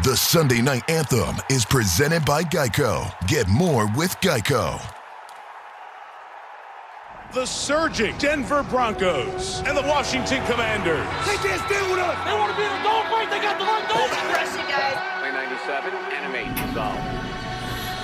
The Sunday Night Anthem is presented by Geico. Get more with Geico. The surging Denver Broncos and the Washington Commanders. They can't stand with us. They want to be in a dogfight. They got the right goal. Aggressive, guys. Play 97, animate, dissolve.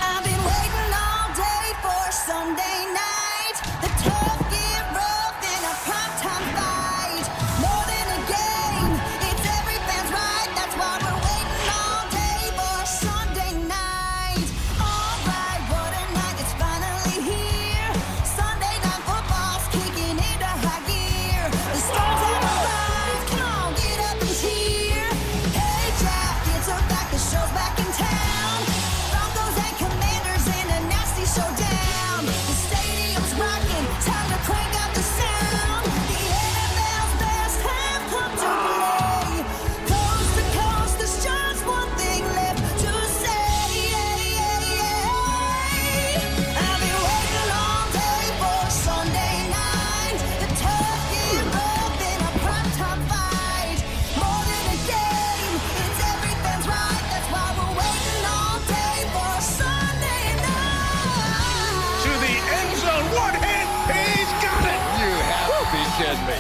I've been waiting all day for Sunday night. The tough get rough in a primetime fight. More than a game, it's every fan's right. That's why we're waiting all day for Sunday night. All right, what a night, it's finally here. Sunday night football's kicking into high gear. The stars have arrived, come on, get up and cheer. Hey, Jack, it's a fact, the show's back in town. Broncos and Commanders in a nasty showdown. The stadium's rocking, time to crank up the sound. The NFL's best have come to play. Coast to coast, there's just one thing left to say. I've been waiting all day for Sunday night. The tough get rough in a primetime fight. More than a game, it's every fan's right. That's why we're waiting all day for Sunday night. To the end zone, one hit, he's got it. You have to be kidding me.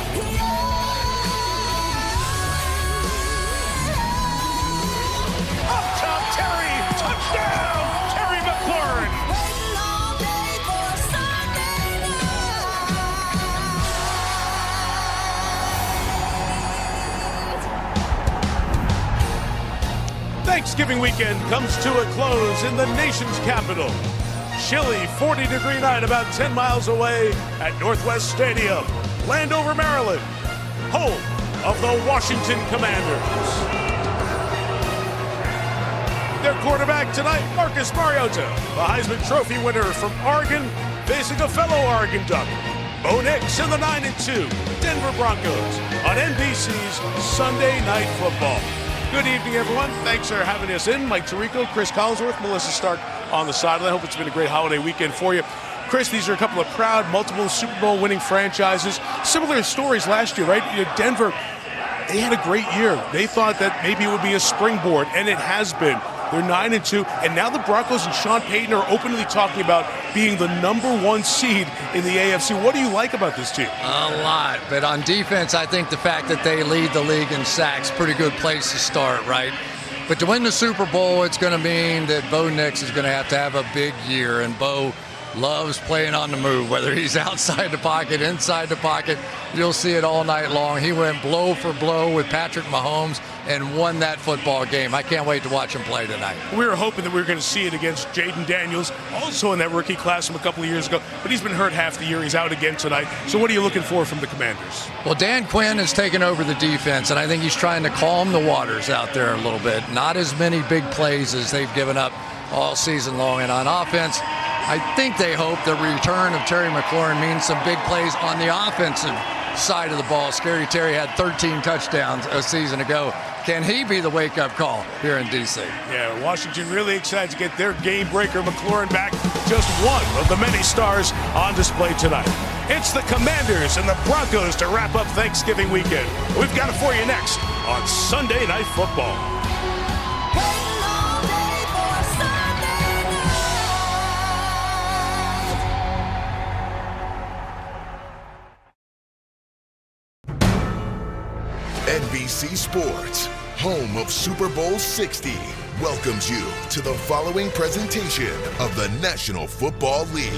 Up top, Terry, touchdown, Terry McLaurin. Waiting all day for Sunday night. Thanksgiving weekend comes to a close in the nation's capital. Chilly 40-degree night about 10 miles away at Northwest Stadium, Landover, Maryland, home of the Washington Commanders. Their quarterback tonight, Marcus Mariota, the Heisman Trophy winner from Oregon, facing a fellow Oregon Duck, Bo Nix and the 9-2 Denver Broncos on NBC's Sunday Night Football. Good evening, everyone. Thanks for having us in. Mike Tirico, Chris Collinsworth, Melissa Stark on the sideline. I hope it's been a great holiday weekend for you. Chris, these are a couple of proud, multiple Super Bowl winning franchises. Similar stories last year, right? You know, Denver, they had a great year. They thought that maybe it would be a springboard, and it has been. They're 9-2, and now the Broncos and Sean Payton are openly talking about being the #1 seed in the AFC. What do you like about this team? A lot, but on defense, I think the fact that they lead the league in sacks, pretty good place to start, right? But to win the Super Bowl, it's going to mean that Bo Nix is going to have a big year, and Bo loves playing on the move, whether he's outside the pocket, inside the pocket. You'll see it all night long. He went blow for blow with Patrick Mahomes and won that football game. I can't wait to watch him play tonight. We were hoping that we were going to see it against Jaden Daniels, also in that rookie class from a couple of years ago, but he's been hurt half the year. He's out again tonight. So what are you looking for from the Commanders? Well, Dan Quinn has taken over the defense, and I think he's trying to calm the waters out there a little bit. Not as many big plays as they've given up all season long. And on offense, I think they hope the return of Terry McLaurin means some big plays on the offensive side of the ball. Scary Terry had 13 touchdowns a season ago. Can he be the wake-up call here in D.C.? Yeah, Washington really excited to get their game breaker McLaurin back. Just one of the many stars on display tonight. It's the Commanders and the Broncos to wrap up Thanksgiving weekend. We've got it for you next on Sunday Night Football. Waiting all day for Sunday night. NBC Sports, home of Super Bowl 60, welcomes you to the following presentation of the National Football League.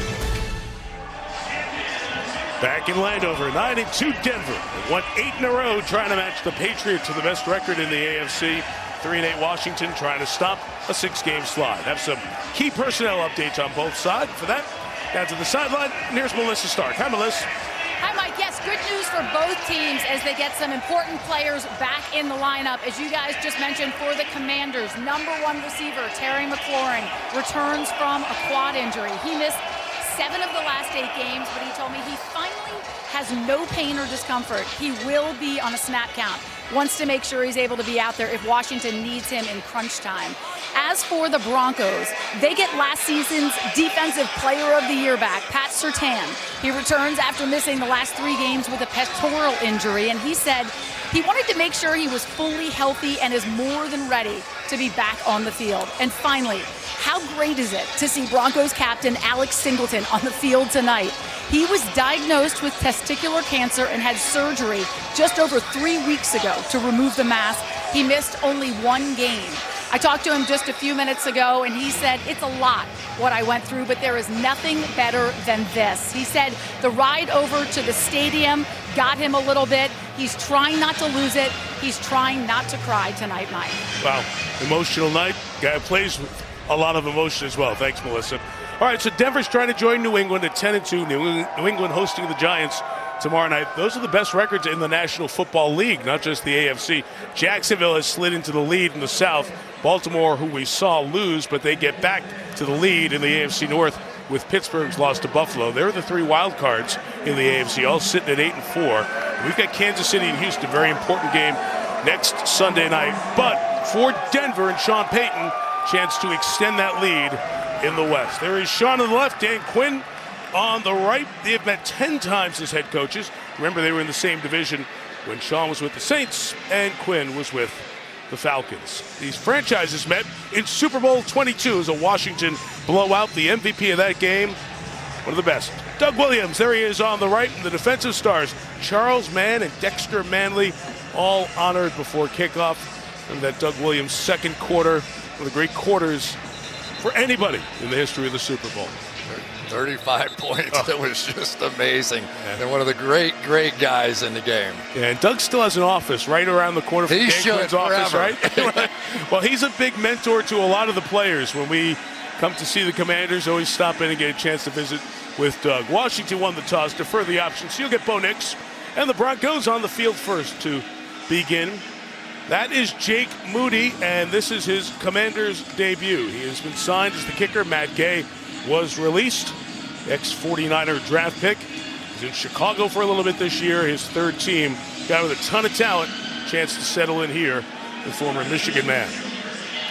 Back in Landover, 9-2 Denver. They won 8 in a row, trying to match the Patriots to the best record in the AFC. 3-8 Washington trying to stop a 6-game slide. Have some key personnel updates on both sides. For that, down to the sideline, and here's Melissa Stark. Hi, Melissa. Hi, Mike. Yes, good news for both teams as they get some important players back in the lineup. As you guys just mentioned, for the Commanders, #1 receiver Terry McLaurin returns from a quad injury. He missed 7 of the last 8 games, but he told me he finally has no pain or discomfort. He will be on a snap count. Wants to make sure he's able to be out there if Washington needs him in crunch time. As for the Broncos, they get last season's Defensive Player of the Year back, Pat Surtain. He returns after missing the last 3 games with a pectoral injury, and he said he wanted to make sure he was fully healthy and is more than ready to be back on the field. And finally, how great is it to see Broncos captain Alex Singleton on the field tonight? He was diagnosed with testicular cancer and had surgery just over 3 weeks ago to remove the mass. He missed only 1 game. I talked to him just a few minutes ago, and he said, it's a lot what I went through, but there is nothing better than this. He said the ride over to the stadium got him a little bit. He's trying not to lose it. He's trying not to cry tonight, Mike. Wow, emotional night. Guy plays with a lot of emotion as well. Thanks, Melissa. All right, so Denver's trying to join New England at 10-2. New England hosting the Giants tomorrow night. Those are the best records in the National Football League, not just the AFC. Jacksonville has slid into the lead in the South. Baltimore, who we saw lose, but they get back to the lead in the AFC North with Pittsburgh's loss to Buffalo. They're the 3 wild cards in the AFC, all sitting at 8-4. We've got Kansas City and Houston, very important game next Sunday night. But for Denver and Sean Payton, chance to extend that lead in the West. There is Sean on the left, Dan Quinn on the right. They have met 10 times as head coaches. Remember, they were in the same division when Sean was with the Saints and Quinn was with the Falcons. These franchises met in Super Bowl 22 as a Washington blowout. The MVP of that game, one of the best, Doug Williams. There he is on the right. And the defensive stars, Charles Mann and Dexter Manley, all honored before kickoff. And that Doug Williams second quarter, one of the great quarters for anybody in the history of the Super Bowl. 35 points. It was just amazing. Yeah. And one of the great guys in the game. Yeah, and Doug still has an office right around the corner from Dan Quinn's office, right? Well, he's a big mentor to a lot of the players. When we come to see the Commanders, always stop in and get a chance to visit with Doug. Washington won the toss, defer the option, so you'll get Bo Nix and the Broncos on the field first to begin. That is Jake Moody, and this is his Commanders debut. He has been signed as the kicker. Matt Gay was released, ex-49er draft pick. He's in Chicago for a little bit this year, his third team. Guy with a ton of talent, chance to settle in here, the former Michigan man.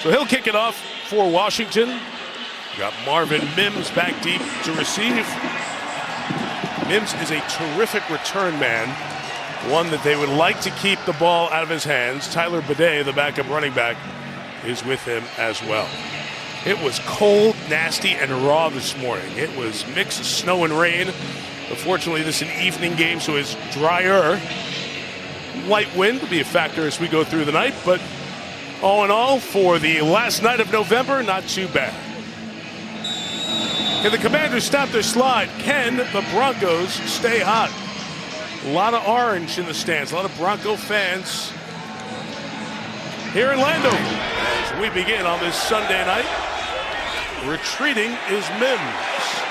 So he'll kick it off for Washington. Got Marvin Mims back deep to receive. Mims is a terrific return man, one that they would like to keep the ball out of his hands. Tyler Bidet, the backup running back, is with him as well. It was cold, nasty, and raw this morning. It was mix of snow and rain. Unfortunately, this is an evening game, so it's drier. Light wind will be a factor as we go through the night, but all in all, for the last night of November, not too bad. Can the Commanders stop their slide? Can the Broncos stay hot? A lot of orange in the stands, a lot of Bronco fans here in Landover. As we begin on this Sunday night, retreating is Mims.